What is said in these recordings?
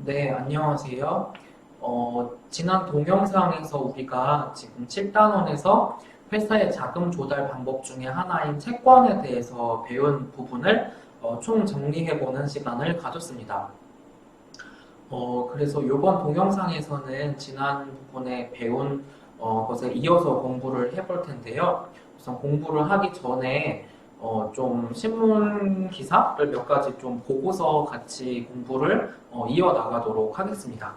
네, 안녕하세요. 지난 동영상에서 우리가 지금 7단원에서 회사의 자금 조달 방법 중에 하나인 채권에 대해서 배운 부분을 총 정리해보는 시간을 가졌습니다. 그래서 이번 동영상에서는 지난 부분에 배운 것에 이어서 공부를 해볼 텐데요. 우선 공부를 하기 전에 좀 신문 기사를 몇 가지 좀 보고서 같이 공부를 이어나가도록 하겠습니다.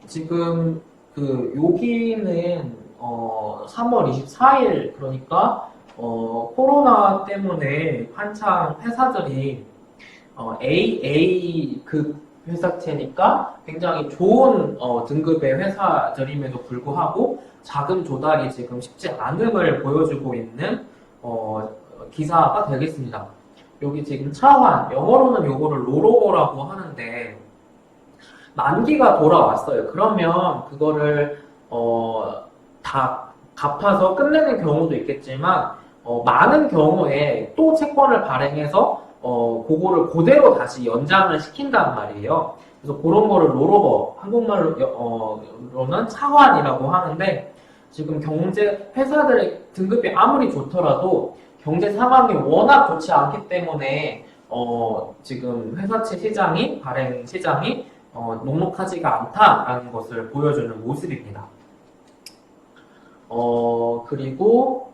지금 여기는 3월 24일 그러니까 코로나 때문에 한창 회사들이 AA 회사체니까 굉장히 좋은 등급의 회사들임에도 불구하고 자금 조달이 지금 쉽지 않음을 보여주고 있는 기사가 되겠습니다. 여기 지금 차환, 영어로는 요거를 롤오버라고 하는데 만기가 돌아왔어요. 그러면 그거를 다 갚아서 끝내는 경우도 있겠지만 많은 경우에 또 채권을 발행해서 그거를 그대로 다시 연장을 시킨단 말이에요. 그래서 그런 거를 롤오버, 한국말로는 차환이라고 하는데 지금 회사들의 등급이 아무리 좋더라도 경제 상황이 워낙 좋지 않기 때문에 지금 회사채 시장이, 발행 시장이 녹록하지가 않다라는 것을 보여주는 모습입니다. 그리고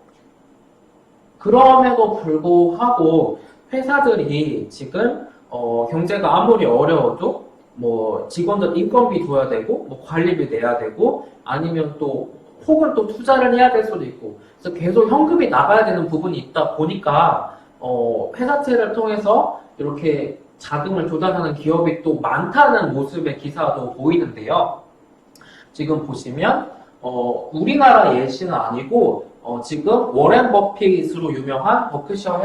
그럼에도 불구하고 회사들이 지금 경제가 아무리 어려워도 뭐 직원들 인건비 줘야 되고 뭐 관리비 내야 되고 아니면 또 혹은 또 투자를 해야 될 수도 있고 그래서 계속 현금이 나가야 되는 부분이 있다 보니까 회사채를 통해서 이렇게 자금을 조달하는 기업이 또 많다는 모습의 기사도 보이는데요. 지금 보시면 우리나라 예시는 아니고 지금 워렌 버핏으로 유명한 버크셔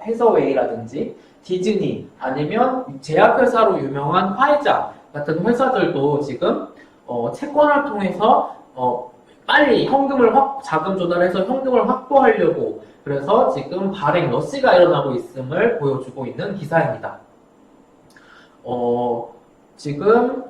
해서웨이라든지 디즈니 아니면 제약회사로 유명한 화이자 같은 회사들도 지금 채권을 통해서 빨리 자금 조달해서 현금을 확보하려고 그래서 지금 발행 러시가 일어나고 있음을 보여주고 있는 기사입니다. 지금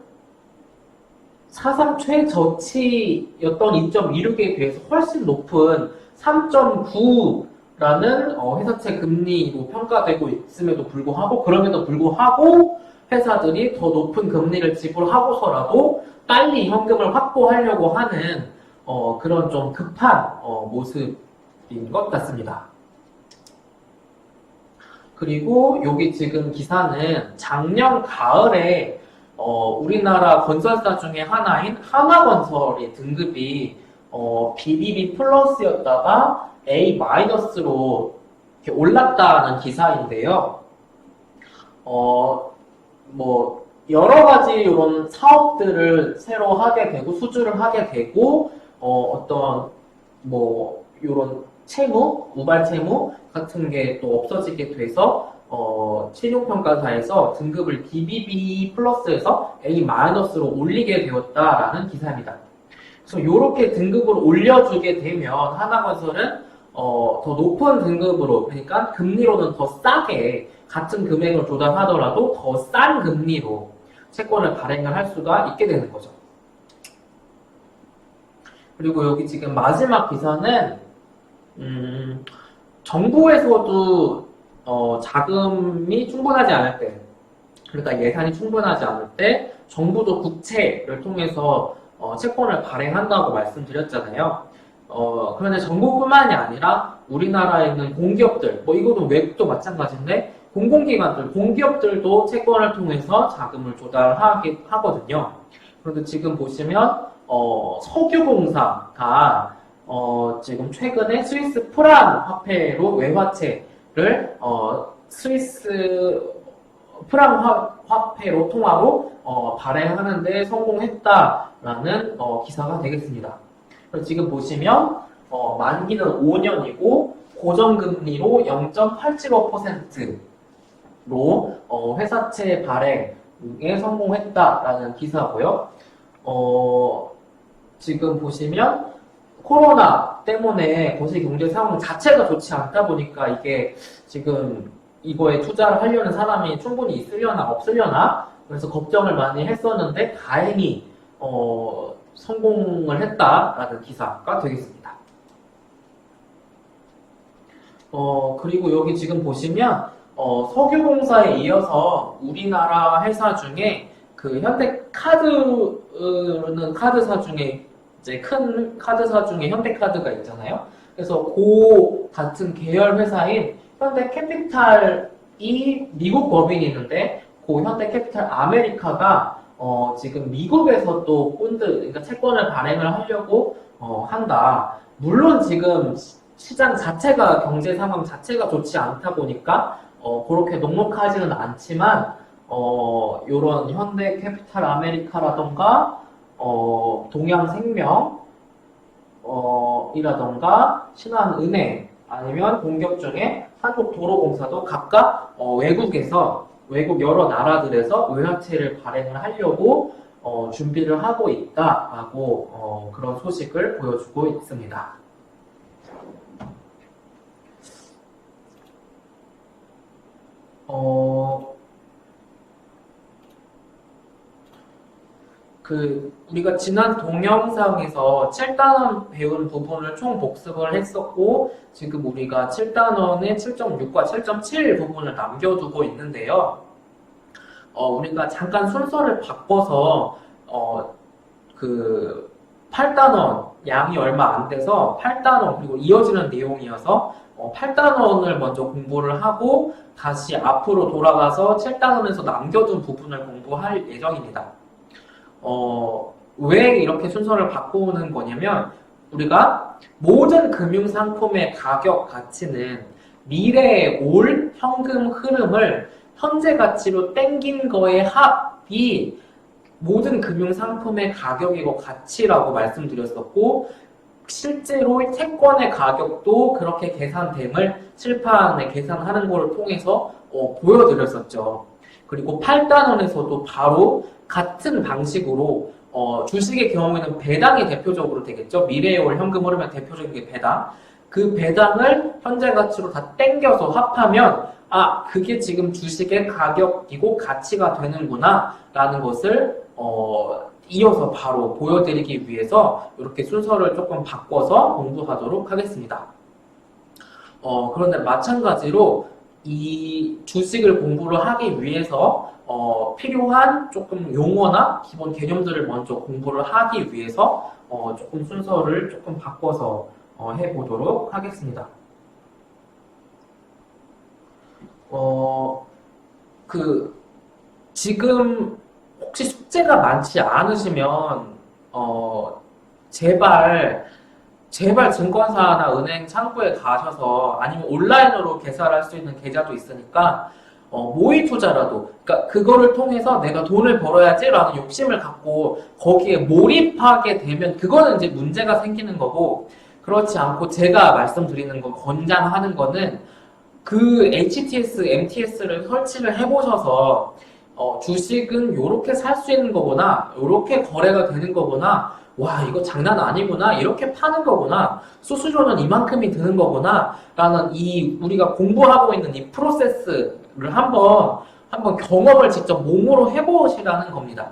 사상 최저치였던 2.26에 비해서 훨씬 높은 3.9라는 회사채 금리로 평가되고 있음에도 불구하고 그럼에도 불구하고 회사들이 더 높은 금리를 지불하고서라도 빨리 현금을 확보하려고 하는 그런 좀 급한 모습인 것 같습니다. 그리고 여기 지금 기사는 작년 가을에 우리나라 건설사 중에 하나인 하나건설의 등급이 BBB 플러스였다가 A 마이너스로 이렇게 올랐다는 기사인데요. 뭐 여러 가지 이런 사업들을 새로 하게 되고 수주를 하게 되고 어떤 뭐 이런 채무, 우발 채무 같은 게 또 없어지게 돼서 신용평가사에서 등급을 BBB 플러스에서 A 마이너스로 올리게 되었다라는 기사입니다. 그래서 이렇게 등급을 올려주게 되면 하나건설은 더 높은 등급으로 그러니까 금리로는 더 싸게 같은 금액을 조달하더라도 더 싼 금리로 채권을 발행을 할 수가 있게 되는 거죠. 그리고 여기 지금 마지막 기사는 정부에서도 자금이 충분하지 않을 때, 그러니까 예산이 충분하지 않을 때 정부도 국채를 통해서 채권을 발행한다고 말씀드렸잖아요. 그런데 정부뿐만이 아니라 우리나라에 있는 공기업들, 뭐 이것도 외국도 마찬가지인데 공공기관들, 공기업들도 채권을 통해서 자금을 조달하거든요. 그런데 지금 보시면 석유공사가 지금 최근에 스위스 프랑 화폐로 외화채를 스위스 프랑 화폐로 통화로 발행하는데 성공했다라는 기사가 되겠습니다. 그래서 지금 보시면 만기는 5년이고 고정금리로 0.875%로 회사채 발행에 성공했다라는 기사고요. 지금 보시면 코로나 때문에 거시 경제 상황 자체가 좋지 않다 보니까 이게 지금 이거에 투자를 하려는 사람이 충분히 있으려나 없으려나 그래서 걱정을 많이 했었는데 다행히 성공을 했다라는 기사가 되겠습니다. 그리고 여기 지금 보시면 석유공사에 이어서 우리나라 회사 중에 그 현대카드는 카드사 중에 이제 큰 카드사 중에 현대카드가 있잖아요. 그래서 그 같은 계열 회사인 현대캐피탈이 미국 법인이 있는데 그 현대캐피탈 아메리카가 지금 미국에서 또 본드, 그러니까 채권을 발행을 하려고 한다. 물론 지금 시장 자체가 경제 상황 자체가 좋지 않다 보니까 그렇게 녹록하지는 않지만 요런 현대캐피탈 아메리카라던가 동양생명 이라던가 신한은행 아니면 공격 중에 한국도로공사도 각각 외국 여러 나라들에서 외화채를 발행을 하려고 준비를 하고 있다라고 그런 소식을 보여주고 있습니다. 우리가 지난 동영상에서 7단원 배운 부분을 총 복습을 했었고, 지금 우리가 7단원의 7.6과 7.7 부분을 남겨두고 있는데요. 우리가 잠깐 순서를 바꿔서, 8단원 양이 얼마 안 돼서 8단원, 그리고 이어지는 내용이어서 8단원을 먼저 공부를 하고, 다시 앞으로 돌아가서 7단원에서 남겨둔 부분을 공부할 예정입니다. 왜 이렇게 순서를 바꾸는 거냐면 우리가 모든 금융상품의 가격 가치는 미래에 올 현금 흐름을 현재 가치로 땡긴 거의 합이 모든 금융상품의 가격이고 가치라고 말씀드렸었고 실제로 채권의 가격도 그렇게 계산됨을 칠판에 계산하는 것을 통해서 보여드렸었죠. 그리고 8단원에서도 바로 같은 방식으로 주식의 경우에는 배당이 대표적으로 되겠죠. 미래에 올 현금 흐르면 대표적인 게 배당. 그 배당을 현재 가치로 다 땡겨서 합하면 그게 지금 주식의 가격이고 가치가 되는구나 라는 것을 이어서 바로 보여드리기 위해서 이렇게 순서를 조금 바꿔서 공부하도록 하겠습니다. 그런데 마찬가지로 이 주식을 공부를 하기 위해서 필요한 조금 용어나 기본 개념들을 먼저 공부를 하기 위해서 조금 순서를 조금 바꿔서 해보도록 하겠습니다. 지금 혹시 숙제가 많지 않으시면 제발 증권사나 은행 창구에 가셔서 아니면 온라인으로 개설할 수 있는 계좌도 있으니까 모의 투자라도 그러니까 그거를 통해서 내가 돈을 벌어야지라는 욕심을 갖고 거기에 몰입하게 되면 그거는 이제 문제가 생기는 거고 그렇지 않고 제가 말씀드리는 거 권장하는 거는 그 HTS, MTS를 설치를 해보셔서 주식은 요렇게 살 수 있는 거구나 요렇게 거래가 되는 거구나 와 이거 장난 아니구나 이렇게 파는 거구나 수수료는 이만큼이 드는 거구나 라는 이 우리가 공부하고 있는 이 프로세스를 한번 경험을 직접 몸으로 해보시라는 겁니다.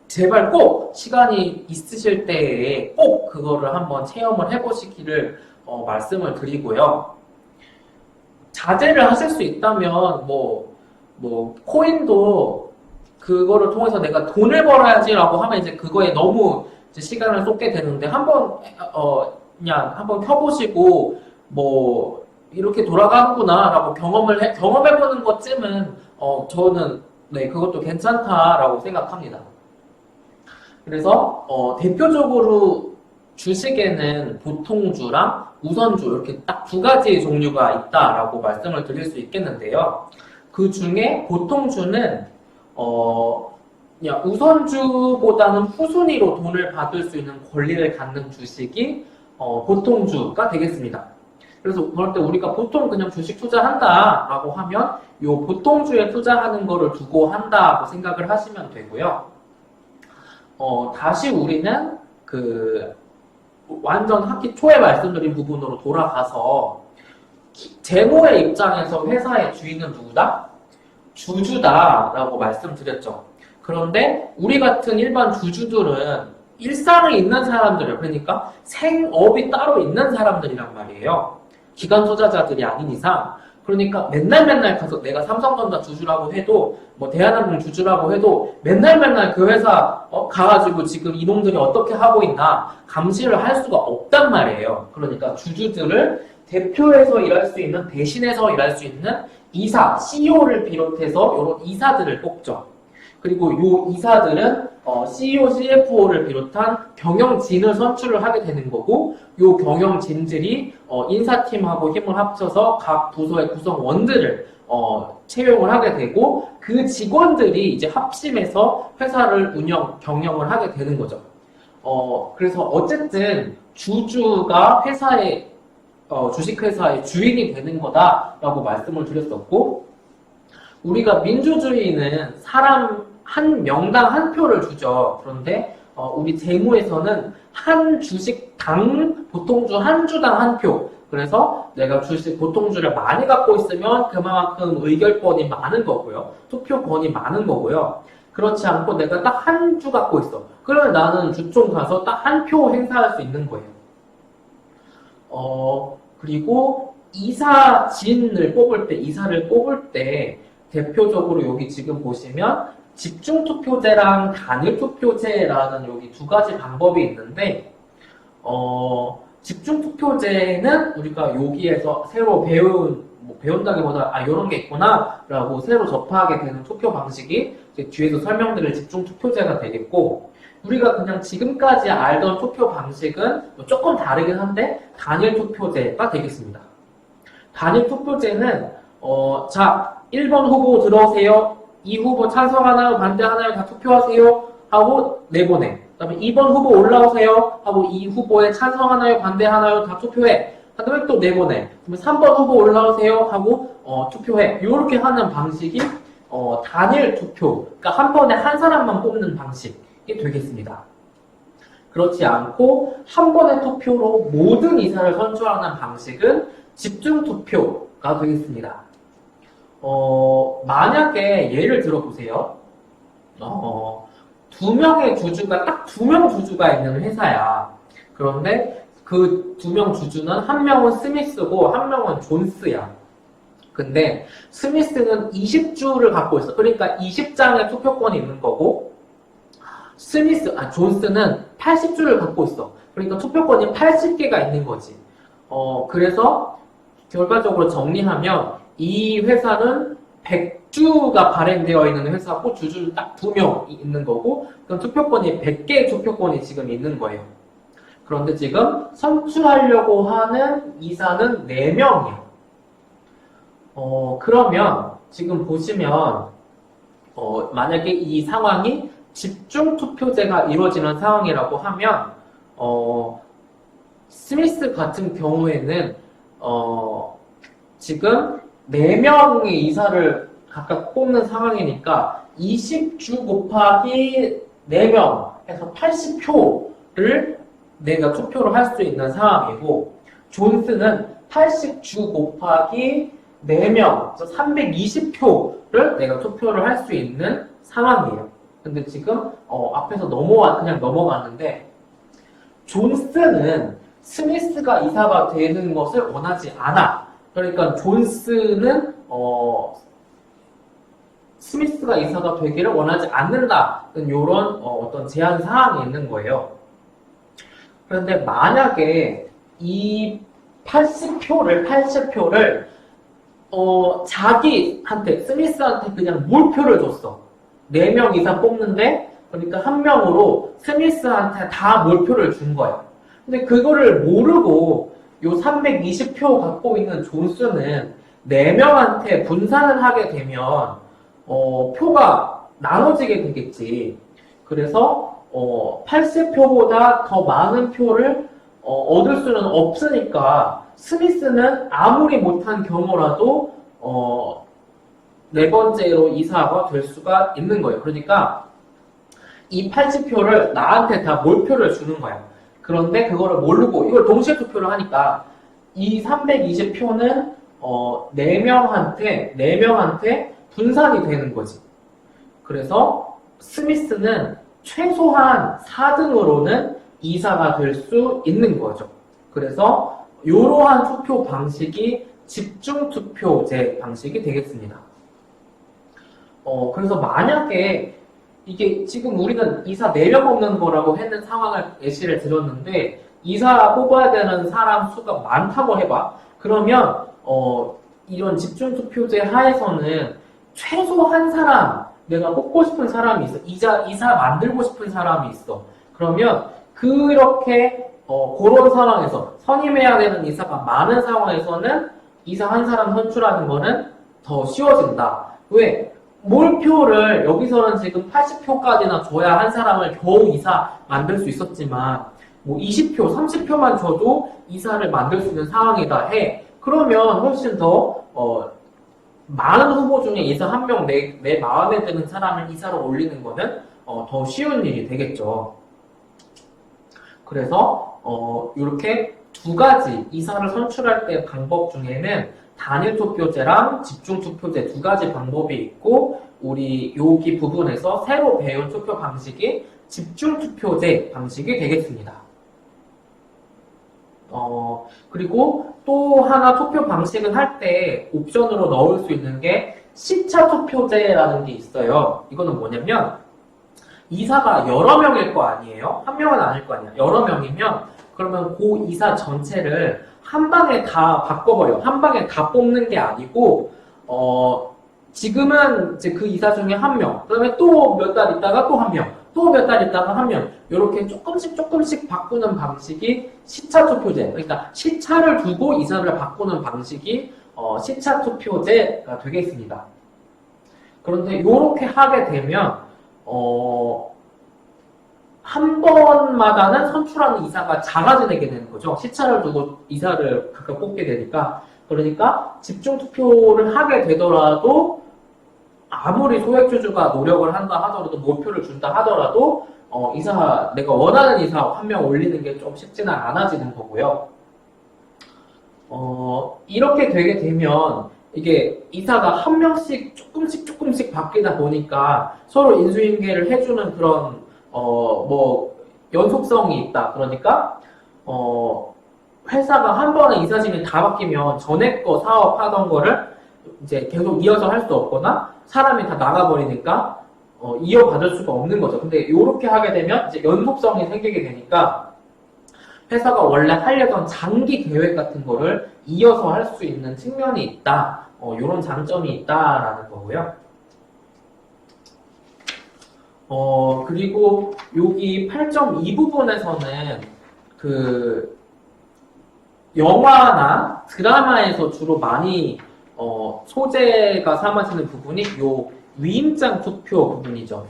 제발 꼭 시간이 있으실 때에 꼭 그거를 한번 체험을 해보시기를 말씀을 드리고요. 자제를 하실 수 있다면 뭐 코인도 그거를 통해서 내가 돈을 벌어야지라고 하면 이제 그거에 너무 이제 시간을 쏟게 되는데 그냥 한번 켜보시고 뭐 이렇게 돌아가는구나라고 경험해보는 것쯤은 저는 네 그것도 괜찮다라고 생각합니다. 그래서 대표적으로 주식에는 보통주랑 우선주 이렇게 딱 두 가지 종류가 있다라고 말씀을 드릴 수 있겠는데요. 그 중에 보통주는 그냥 우선주보다는 후순위로 돈을 받을 수 있는 권리를 갖는 주식이 보통주가 되겠습니다. 그래서 그럴 때 우리가 보통 그냥 주식 투자한다라고 하면 이 보통주에 투자하는 거를 두고 한다고 생각을 하시면 되고요. 다시 우리는 완전 학기 초에 말씀드린 부분으로 돌아가서 재무의 입장에서 회사의 주인은 누구다? 주주다라고 말씀드렸죠. 그런데 우리 같은 일반 주주들은 일상에 있는 사람들이에요. 그러니까 생업이 따로 있는 사람들이란 말이에요. 기관 투자자들이 아닌 이상. 그러니까 맨날 가서 내가 삼성전자 주주라고 해도 뭐 대한항공 주주라고 해도 맨날 그 회사 가가지고 지금 이놈들이 어떻게 하고 있나 감시를 할 수가 없단 말이에요. 그러니까 주주들을 대표해서 일할 수 있는, 대신해서 일할 수 있는 이사, CEO를 비롯해서 이런 이사들을 뽑죠. 그리고 이 이사들은 CEO, CFO를 비롯한 경영진을 선출을 하게 되는 거고, 이 경영진들이 인사팀하고 힘을 합쳐서 각 부서의 구성원들을 채용을 하게 되고, 그 직원들이 이제 합심해서 회사를 경영을 하게 되는 거죠. 그래서 어쨌든 주주가 회사의 주식회사의 주인이 되는 거다라고 말씀을 드렸었고, 우리가 민주주의는 사람 한 명당 한 표를 주죠. 그런데 우리 재무에서는 한 주식당, 보통주 한 주당 한 표. 그래서 내가 주식 보통주를 많이 갖고 있으면 그만큼 의결권이 많은 거고요. 투표권이 많은 거고요. 그렇지 않고 내가 딱 한 주 갖고 있어. 그러면 나는 주총 가서 딱 한 표 행사할 수 있는 거예요. 그리고 이사진을 뽑을 때, 이사를 뽑을 때 대표적으로 여기 지금 보시면 집중투표제랑 단일투표제라는 여기 두 가지 방법이 있는데, 집중투표제는 우리가 여기에서 새로 배운다기보다 이런 게 있구나 라고 새로 접하게 되는 투표 방식이 뒤에서 설명드릴 집중투표제가 되겠고, 우리가 그냥 지금까지 알던 투표 방식은 조금 다르긴 한데 단일투표제가 되겠습니다. 단일투표제는 자, 1번 후보 들어오세요. 이 후보 찬성하나요? 반대하나요? 다 투표하세요. 하고 내보내. 그 다음에 2번 후보 올라오세요. 하고 이 후보에 찬성하나요? 반대하나요? 다 투표해. 그 다음에 또 내보내. 그러면 3번 후보 올라오세요. 하고 투표해. 이렇게 하는 방식이 단일 투표. 그러니까 한 번에 한 사람만 뽑는 방식이 되겠습니다. 그렇지 않고 한 번의 투표로 모든 이사를 선출하는 방식은 집중투표가 되겠습니다. 만약에 예를 들어보세요. 두 명의 주주가 딱 두 명 주주가 있는 회사야. 그런데 그 두 명 주주는 한 명은 스미스고 한 명은 존스야. 근데 스미스는 20주를 갖고 있어. 그러니까 20장의 투표권이 있는 거고, 존스는 80주를 갖고 있어. 그러니까 투표권이 80개가 있는 거지. 그래서 결과적으로 정리하면 이 회사는 100주가 발행되어 있는 회사고 주주는 딱 2명 있는 거고, 그럼 투표권이 100개의 투표권이 지금 있는 거예요. 그런데 지금 선출하려고 하는 이사는 4명이에요. 그러면 지금 보시면 만약에 이 상황이 집중투표제가 이루어지는 상황이라고 하면 스미스 같은 경우에는 지금 4명의 이사를 각각 뽑는 상황이니까 20주 곱하기 4명 해서 80표를 내가 투표를 할 수 있는 상황이고, 존스는 80주 곱하기 4명, 그래서 320표를 내가 투표를 할 수 있는 상황이에요. 근데 지금 앞에서 그냥 넘어갔는데, 존스는 스미스가 이사가 되는 것을 원하지 않아. 그러니까 존스는 스미스가 이사가 되기를 원하지 않는다는 이런 어떤 제한 사항이 있는 거예요. 그런데 만약에 이 80표를 자기한테, 스미스한테 그냥 몰표를 줬어. 4명 이상 뽑는데, 그러니까 한 명으로 스미스한테 다 몰표를 준 거야. 근데 그거를 모르고 요 320표 갖고 있는 존스는 4명한테 분산을 하게 되면 표가 나눠지게 되겠지. 그래서 80표보다 더 많은 표를 얻을 수는 없으니까 스미스는 아무리 못한 경우라도 4번째로 이사가 될 수가 있는 거예요. 그러니까 이 80표를 나한테 다 몰표를 주는 거야. 그런데 그거를 모르고 이걸 동시에 투표를 하니까 이 320표는 네 명한테 분산이 되는 거지. 그래서 스미스는 최소한 4등으로는 이사가 될 수 있는 거죠. 그래서 이러한 투표 방식이 집중투표제 방식이 되겠습니다. 그래서 만약에 이게 지금 우리는 이사 4명 없는 거라고 했는 상황을 예시를 들었는데 이사 뽑아야 되는 사람 수가 많다고 해봐. 그러면 이런 집중투표제 하에서는 최소 한 사람 내가 뽑고 싶은 사람이 있어. 이사 만들고 싶은 사람이 있어. 그러면 그렇게 그런 상황에서 선임해야 되는 이사가 많은 상황에서는 이사 한 사람 선출하는 거는 더 쉬워진다. 왜? 몰표를 여기서는 지금 80표까지나 줘야 한 사람을 겨우 이사 만들 수 있었지만 뭐 20표, 30표만 줘도 이사를 만들 수 있는 상황이다 해. 그러면 훨씬 더 많은 후보 중에 이사 한 명 내 마음에 드는 사람을 이사로 올리는 거는 더 쉬운 일이 되겠죠. 그래서 이렇게 두 가지 이사를 선출할 때 방법 중에는 단일 투표제랑 집중 투표제 두 가지 방법이 있고 우리 여기 부분에서 새로 배운 투표 방식이 집중 투표제 방식이 되겠습니다. 그리고 또 하나 투표 방식을 할 때 옵션으로 넣을 수 있는 게 시차 투표제라는 게 있어요. 이거는 뭐냐면 이사가 여러 명일 거 아니에요? 한 명은 아닐 거 아니야. 여러 명이면 그러면 그 이사 전체를 한 방에 다 바꿔버려. 한 방에 다 뽑는 게 아니고 지금은 이제 그 이사 중에 한 명, 그다음에 또 몇 달 있다가 또 한 명, 또 몇 달 있다가 한 명, 이렇게 조금씩 바꾸는 방식이 시차 투표제. 그러니까 시차를 두고 이사를 바꾸는 방식이 시차 투표제가 되겠습니다. 그런데 이렇게 하게 되면 한 번마다는 선출하는 이사가 작아지게 되는 거죠. 시차를 두고 이사를 각각 뽑게 되니까. 그러니까 집중 투표를 하게 되더라도 아무리 소액주주가 노력을 한다 하더라도 몰표를 준다 하더라도 내가 원하는 이사 한 명 올리는 게 좀 쉽지는 않아지는 거고요. 이렇게 되게 되면 이게 이사가 한 명씩 조금씩 바뀌다 보니까 서로 인수인계를 해주는 그런 연속성이 있다. 그러니까 회사가 한 번에 이사진이 다 바뀌면 전에 거 사업하던 거를 이제 계속 이어서 할 수 없거나 사람이 다 나가버리니까 이어받을 수가 없는 거죠. 근데 이렇게 하게 되면 이제 연속성이 생기게 되니까 회사가 원래 하려던 장기 계획 같은 거를 이어서 할 수 있는 측면이 있다. 이런 장점이 있다라는 거고요. 그리고 여기 8.2 부분에서는 그 영화나 드라마에서 주로 많이 소재가 삼아지는 부분이 요 위임장 투표 부분이죠.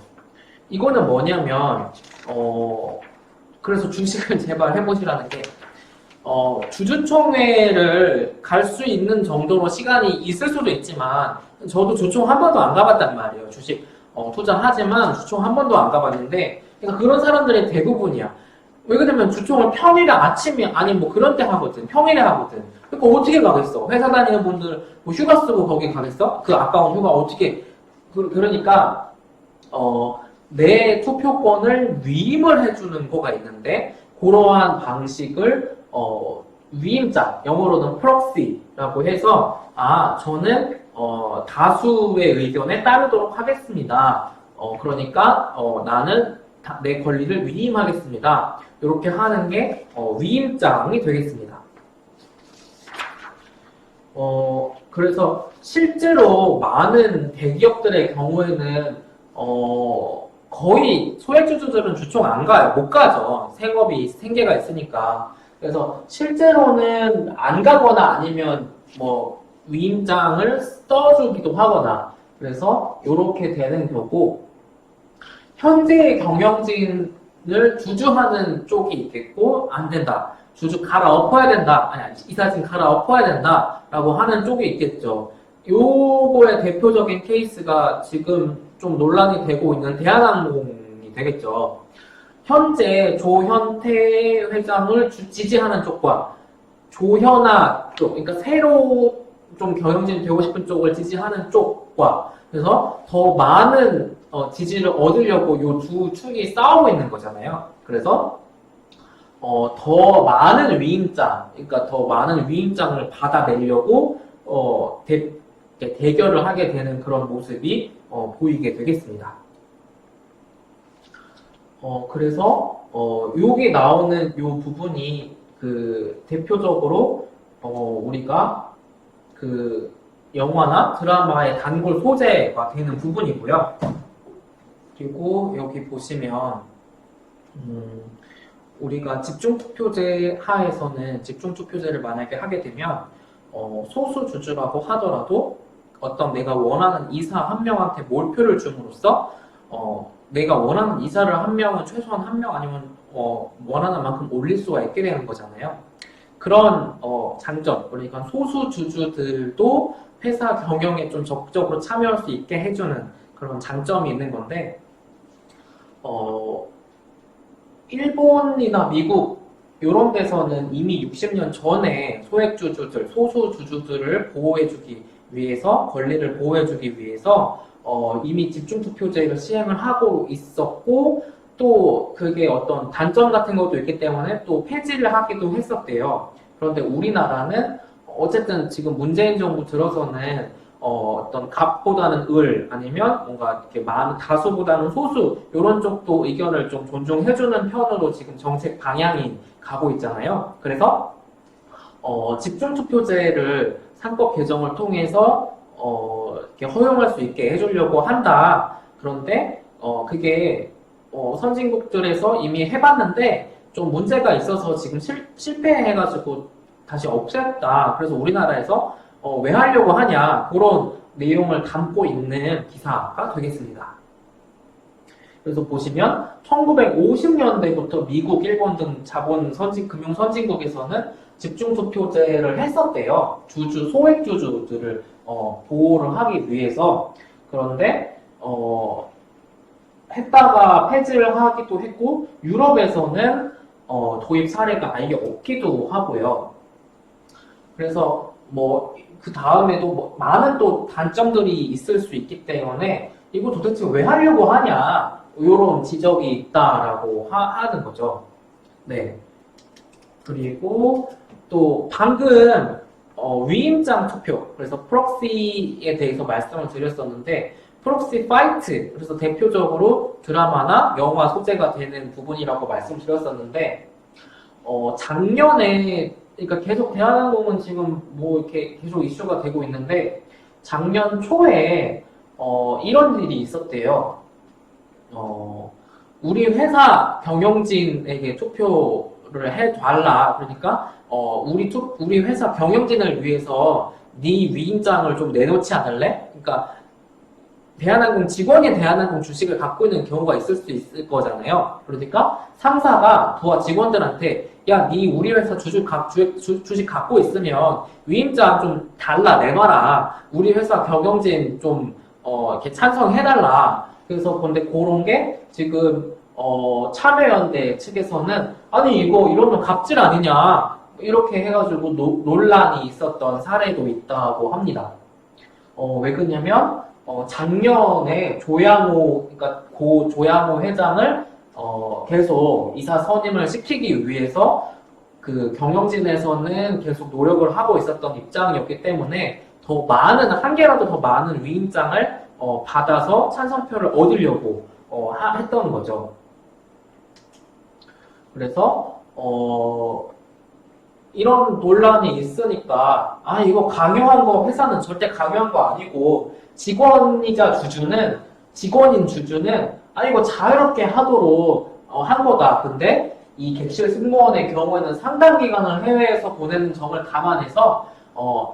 이거는 뭐냐면 그래서 주식을 제발 해보시라는 게 주주총회를 갈 수 있는 정도로 시간이 있을 수도 있지만 저도 주총 한 번도 안 가봤단 말이에요. 주식 투자하지만 주총 한 번도 안 가봤는데 그러니까 그런 사람들의 대부분이야. 왜 그러냐면 주총을 평일에 아침에 아니 뭐 그런 때 하거든. 평일에 하거든. 그러니까 어떻게 가겠어? 회사 다니는 분들 뭐 휴가 쓰고 거기 가겠어? 그 아까운 휴가 어떻게 그러니까 내 투표권을 위임을 해주는 거가 있는데 그러한 방식을 위임장, 영어로는 프록시라고 해서 저는 다수의 의견에 따르도록 하겠습니다. 그러니까 나는 내 권리를 위임하겠습니다. 이렇게 하는 게 위임장이 되겠습니다. 그래서 실제로 많은 대기업들의 경우에는 거의 소액주주들은 주총 안 가요. 못 가죠. 생업이 생계가 있으니까. 그래서 실제로는 안 가거나 아니면 뭐 위임장을 써주기도 하거나 그래서 이렇게 되는 거고 현재의 경영진을 주주하는 쪽이 있겠고 안 된다. 주주 갈아엎어야 된다. 아니 이사진 갈아엎어야 된다. 라고 하는 쪽이 있겠죠. 요거의 대표적인 케이스가 지금 좀 논란이 되고 있는 대한항공이 되겠죠. 현재 조현태 회장을 지지하는 쪽과 조현아 쪽, 그러니까 새로 좀 경영진이 되고 싶은 쪽을 지지하는 쪽과 그래서 더 많은 지지를 얻으려고 요 두 축이 싸우고 있는 거잖아요. 그래서 더 많은 위임장, 그러니까 더 많은 위임장을 받아내려고 대결을 하게 되는 그런 모습이 보이게 되겠습니다. 그래서 여기 나오는 요 부분이 그 대표적으로 우리가 그 영화나 드라마의 단골 소재가 되는 부분이고요. 그리고 여기 보시면 우리가 집중투표제 하에서는 집중투표제를 만약에 하게 되면 소수 주주라고 하더라도 어떤 내가 원하는 이사 한 명한테 몰표를 줌으로써 내가 원하는 이사를 한 명은 최소한 한 명 아니면 원하는 만큼 올릴 수가 있게 되는 거잖아요. 그런 장점, 그러니까 소수 주주들도 회사 경영에 좀 적극적으로 참여할 수 있게 해주는 그런 장점이 있는 건데 일본이나 미국 이런 데서는 이미 60년 전에 소액주주들, 소수주주들을 보호해주기 위해서 권리를 보호해주기 위해서 이미 집중투표제를 시행을 하고 있었고 또 그게 어떤 단점 같은 것도 있기 때문에 또 폐지를 하기도 했었대요. 그런데 우리나라는 어쨌든 지금 문재인 정부 들어서는 어떤 갑보다는 을 아니면 뭔가 이렇게 많은 다수보다는 소수 이런 쪽도 의견을 좀 존중해주는 편으로 지금 정책 방향이 가고 있잖아요. 그래서 집중투표제를 상법 개정을 통해서 이렇게 허용할 수 있게 해주려고 한다. 그런데 그게 선진국들에서 이미 해봤는데 좀 문제가 있어서 지금 실패해가지고 다시 없앴다. 그래서 우리나라에서 왜 하려고 하냐 그런 내용을 담고 있는 기사가 되겠습니다. 그래서 보시면 1950년대부터 미국, 일본 등 금융 선진국에서는 집중투표제를 했었대요. 소액주주들을 보호를 하기 위해서. 그런데 했다가 폐지를 하기도 했고 유럽에서는 도입 사례가 아예 없기도 하고요. 그래서 그 다음에도 많은 또 단점들이 있을 수 있기 때문에 이거 도대체 왜 하려고 하냐 이런 지적이 있다라고 하는 거죠. 네. 그리고 또 방금 위임장 투표 그래서 프록시에 대해서 말씀을 드렸었는데 프록시 파이트 그래서 대표적으로 드라마나 영화 소재가 되는 부분이라고 말씀드렸었는데 작년에 그러니까 계속 대한항공은 지금 이렇게 계속 이슈가 되고 있는데 작년 초에 이런 일이 있었대요. 우리 회사 경영진에게 투표를 해달라. 그러니까 우리 회사 경영진을 위해서 네 위임장을 좀 내놓지 않을래? 그러니까 대한항공 직원이 대한항공 주식을 갖고 있는 경우가 있을 수 있을 거잖아요. 그러니까 상사가 직원들한테 야, 네 우리 회사 주식 갖고 있으면 위임장 좀 내놔라. 우리 회사 경영진 좀 이렇게 찬성해달라. 그래서 근데 그런 게 지금 참여연대 측에서는 아니 이거 이러면 갑질 아니냐 이렇게 해가지고 논란이 있었던 사례도 있다고 합니다. 왜 그러냐면 작년에 그러니까 고 조양호 회장을 계속 이사 선임을 시키기 위해서 그 경영진에서는 계속 노력을 하고 있었던 입장이었기 때문에 한 개라도 더 많은 위임장을 받아서 찬성표를 얻으려고 했던 거죠. 그래서 이런 논란이 있으니까 이거 강요한 거 회사는 절대 강요한 거 아니고 직원인 주주는 이거 자유롭게 하도록 한 거다. 근데 이 객실 승무원의 경우에는 상당 기간을 해외에서 보내는 점을 감안해서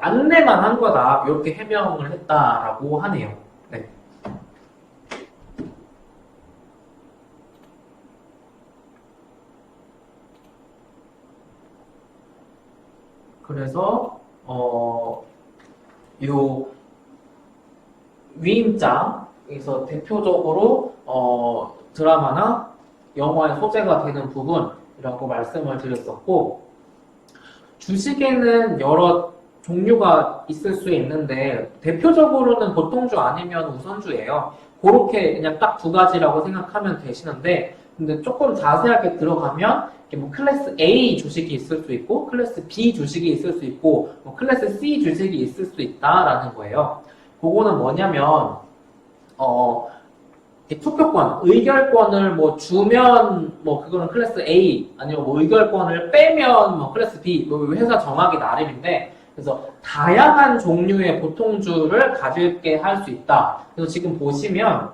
안내만 한 거다. 이렇게 해명을 했다라고 하네요. 네. 그래서 요 위임장에서 대표적으로 드라마나 영화의 소재가 되는 부분이라고 말씀을 드렸었고 주식에는 여러 종류가 있을 수 있는데 대표적으로는 보통주 아니면 우선주예요. 그렇게 그냥 딱 두 가지라고 생각하면 되시는데 근데 조금 자세하게 들어가면 뭐 클래스 A 주식이 있을 수 있고 클래스 B 주식이 있을 수 있고 뭐 클래스 C 주식이 있을 수 있다라는 거예요. 그거는 뭐냐면 투표권, 의결권을 뭐 주면 뭐 그거는 클래스 A 아니면 뭐 의결권을 빼면 뭐 클래스 B 뭐 회사 정하기 나름인데 그래서 다양한 종류의 보통주를 가질게 할 수 있다. 그래서 지금 보시면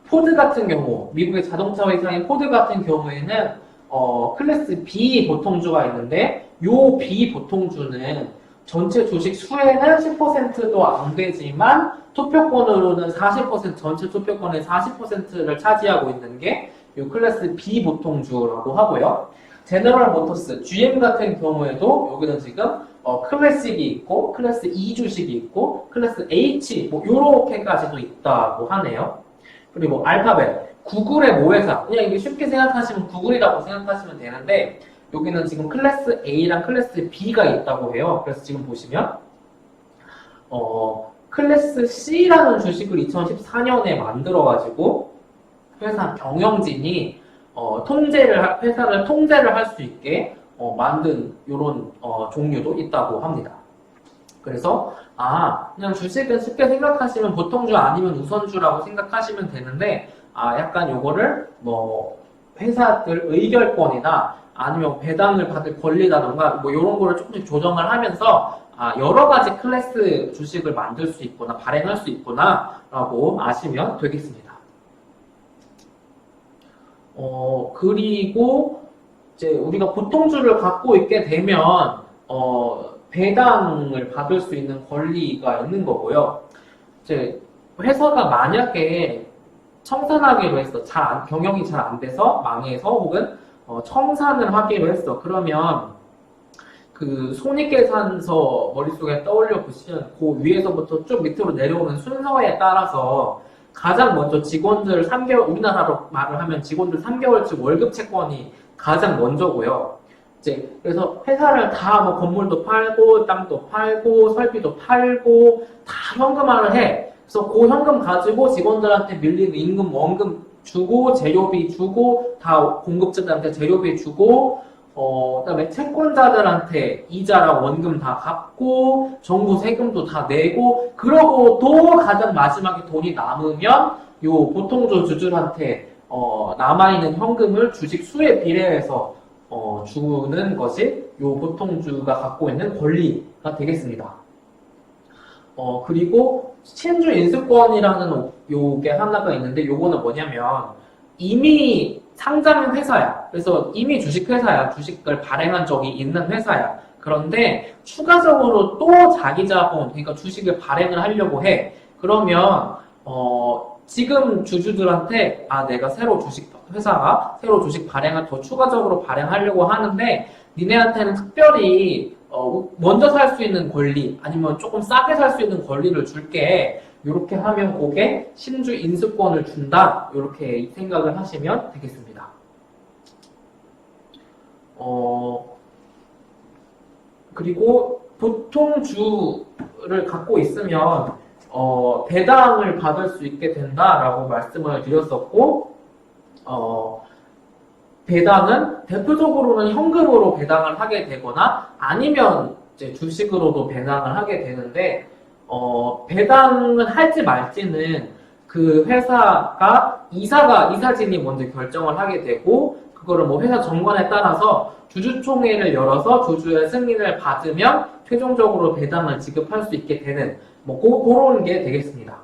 포드 같은 경우 미국의 자동차 회사인 포드 같은 경우에는 클래스 B 보통주가 있는데 요 B 보통주는 전체 주식 수에는 10%도 안 되지만 투표권으로는 40% 전체 투표권의 40%를 차지하고 있는 게 이 클래스 B 보통주라고 하고요. 제너럴 모터스, GM 같은 경우에도 여기는 지금 클래식이 있고 클래스 E 주식이 있고 클래스 H 뭐 요렇게까지도 있다고 하네요. 그리고 알파벳, 구글의 모회사 그냥 이게 쉽게 생각하시면 구글이라고 생각하시면 되는데 여기는 지금 클래스 A랑 클래스 B가 있다고 해요. 그래서 지금 보시면 클래스 C라는 주식을 2014년에 만들어가지고 회사 경영진이 회사를 통제를 할 수 있게 만든 이런 종류도 있다고 합니다. 그래서 그냥 주식은 쉽게 생각하시면 보통주 아니면 우선주라고 생각하시면 되는데 약간 요거를 뭐 회사들 의결권이나 아니면 배당을 받을 권리라던가 뭐 이런 거를 조금씩 조정을 하면서 여러 가지 클래스 주식을 만들 수 있구나 발행할 수 있구나 라고 아시면 되겠습니다. 그리고 이제 우리가 보통주를 갖고 있게 되면 배당을 받을 수 있는 권리가 있는 거고요. 이제 회사가 만약에 청산하기로 했어. 경영이 잘 안 돼서 망해서 혹은 청산을 하기로 했어. 그러면 그 손익계산서 머릿속에 떠올려 보시면 그 위에서부터 쭉 밑으로 내려오는 순서에 따라서 가장 먼저 직원들 3개월, 우리나라로 말을 하면 직원들 3개월치 월급 채권이 가장 먼저고요. 이제 그래서 회사를 다 뭐 건물도 팔고 땅도 팔고 설비도 팔고 다 현금화를 해. 그래서 그 현금 가지고 직원들한테 밀리는 임금, 원금 주고 재료비 주고 다 공급자들한테 재료비 주고 그다음에 채권자들한테 이자랑 원금 다 갚고 정부 세금도 다 내고 그러고 또 가장 마지막에 돈이 남으면 요 보통주 주주한테 남아있는 현금을 주식 수에 비례해서 주는 것이 요 보통주가 갖고 있는 권리가 되겠습니다. 그리고 신주 인수권이라는 요게 하나가 있는데 요거는 뭐냐면 이미 상장 회사야. 그래서 이미 주식 회사야. 주식을 발행한 적이 있는 회사야. 그런데 추가적으로 또 자기 자본, 그러니까 주식을 발행을 하려고 해. 그러면 지금 주주들한테 내가 회사가 새로 주식 발행을 더 추가적으로 발행하려고 하는데 니네한테는 특별히 먼저 살 수 있는 권리 아니면 조금 싸게 살 수 있는 권리를 줄게. 이렇게 하면 그게 신주 인수권을 준다. 이렇게 생각을 하시면 되겠습니다. 그리고 보통주를 갖고 있으면 배당을 받을 수 있게 된다라고 말씀을 드렸었고 배당은 대표적으로는 현금으로 배당을 하게 되거나 아니면 이제 주식으로도 배당을 하게 되는데 배당을 할지 말지는 그 회사가 이사진이 먼저 결정을 하게 되고 그거를 뭐 회사 정관에 따라서 주주총회를 열어서 주주의 승인을 받으면 최종적으로 배당을 지급할 수 있게 되는 뭐 그런 게 되겠습니다.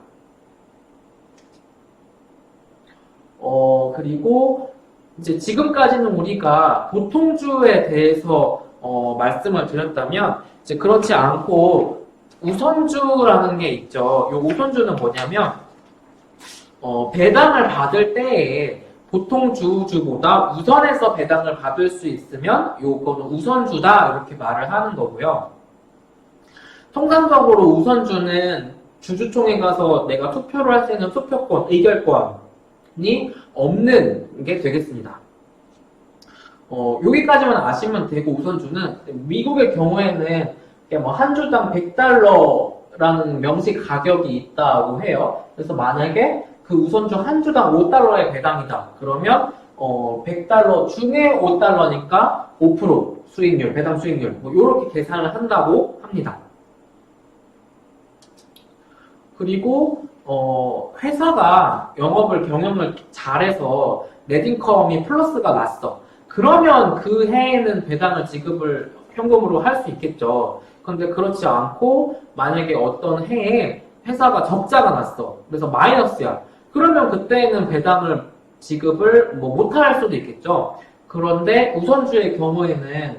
그리고 이제 지금까지는 우리가 보통주에 대해서 말씀을 드렸다면 이제 그렇지 않고 우선주라는 게 있죠. 이 우선주는 뭐냐면 배당을 받을 때에 보통 주주보다 우선해서 배당을 받을 수 있으면 요거는 우선주다 이렇게 말을 하는 거고요. 통상적으로 우선주는 주주총회 가서 내가 투표를 할 수 있는 투표권, 의결권이 없는 게 되겠습니다. 여기까지만 아시면 되고 우선주는 미국의 경우에는 이게 뭐 한 주당 100달러라는 명시 가격이 있다고 해요. 그래서 만약에 그 우선주 한 주당 5달러의 배당이다. 그러면 100달러 중에 5달러니까 5% 수익률, 배당 수익률 뭐 이렇게 계산을 한다고 합니다. 그리고 회사가 경영을 잘해서 넷인컴이 플러스가 났어. 그러면 그 해에는 배당을 지급을 현금으로 할 수 있겠죠. 그런데 그렇지 않고 만약에 어떤 해에 회사가 적자가 났어. 그래서 마이너스야. 그러면 그때는 배당을 지급을 뭐 못할 수도 있겠죠. 그런데 우선주의 경우에는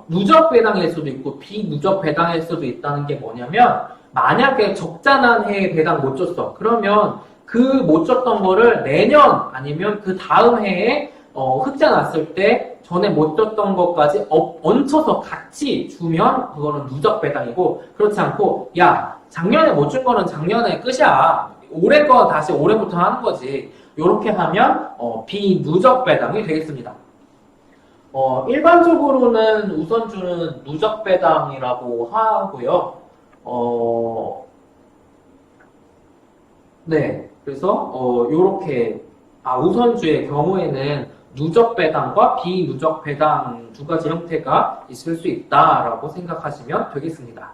누적 배당일 수도 있고 비누적 배당일 수도 있다는 게 뭐냐면 만약에 적자 난 해에 배당 못 줬어. 그러면 그 못 줬던 거를 내년 아니면 그 다음 해에 흑자 났을 때 전에 못 줬던 것까지 얹혀서 같이 주면 그거는 누적 배당이고, 그렇지 않고 야 작년에 못 준 거는 작년에 끝이야. 올해 거 다시 올해부터 하는 거지. 이렇게 하면 비누적 배당이 되겠습니다. 일반적으로는 우선주는 누적 배당이라고 하고요. 네, 그래서 요렇게 우선주의 경우에는 누적 배당과 비누적 배당 두 가지 형태가 있을 수 있다라고 생각하시면 되겠습니다.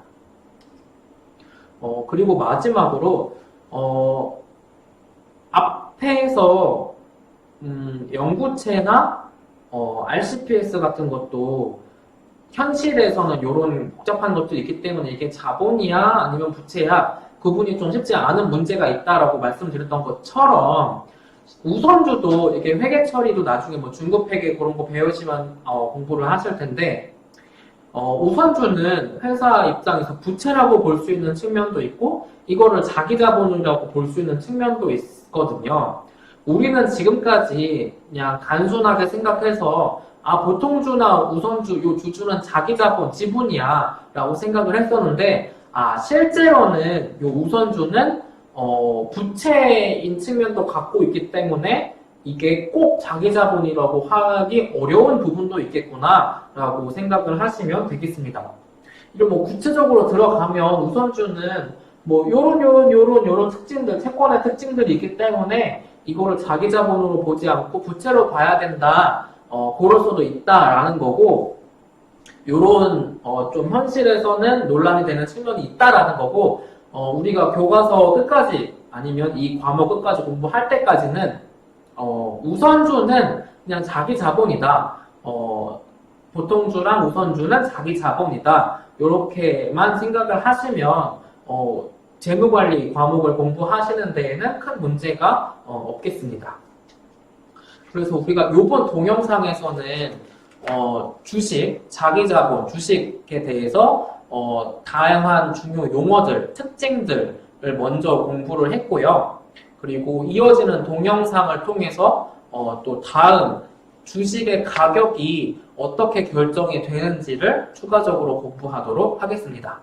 그리고 마지막으로 앞에서 연구체나 RCPS 같은 것도 현실에서는 이런 복잡한 것들이 있기 때문에 이게 자본이야 아니면 부채야 구분이 좀 쉽지 않은 문제가 있다라고 말씀드렸던 것처럼 우선주도 이게 회계 처리도 나중에 뭐 중급회계 그런 거 배우시면 공부를 하실 텐데 우선주는 회사 입장에서 부채라고 볼 수 있는 측면도 있고 이거를 자기 자본이라고 볼 수 있는 측면도 있거든요. 우리는 지금까지 그냥 단순하게 생각해서 보통주나 우선주 요 두 주는 자기 자본 지분이야 라고 생각을 했었는데 실제로는 요 우선주는 부채인 측면도 갖고 있기 때문에 이게 꼭 자기 자본이라고 하기 어려운 부분도 있겠구나 라고 생각을 하시면 되겠습니다. 이런 뭐 구체적으로 들어가면 우선주는 뭐 요런 특징들, 채권의 특징들이 있기 때문에 이거를 자기 자본으로 보지 않고 부채로 봐야 된다, 그럴 수도 있다라는 거고, 요런 좀 현실에서는 논란이 되는 측면이 있다라는 거고, 우리가 교과서 끝까지 아니면 이 과목 끝까지 공부할 때까지는 우선주는 그냥 자기 자본이다. 보통주랑 우선주는 자기 자본이다. 이렇게만 생각을 하시면 재무관리 과목을 공부하시는 데에는 큰 문제가 없겠습니다. 그래서 우리가 이번 동영상에서는 주식, 자기 자본, 주식에 대해서 다양한 중요 용어들, 특징들을 먼저 공부를 했고요. 그리고 이어지는 동영상을 통해서 또 다음 주식의 가격이 어떻게 결정이 되는지를 추가적으로 공부하도록 하겠습니다.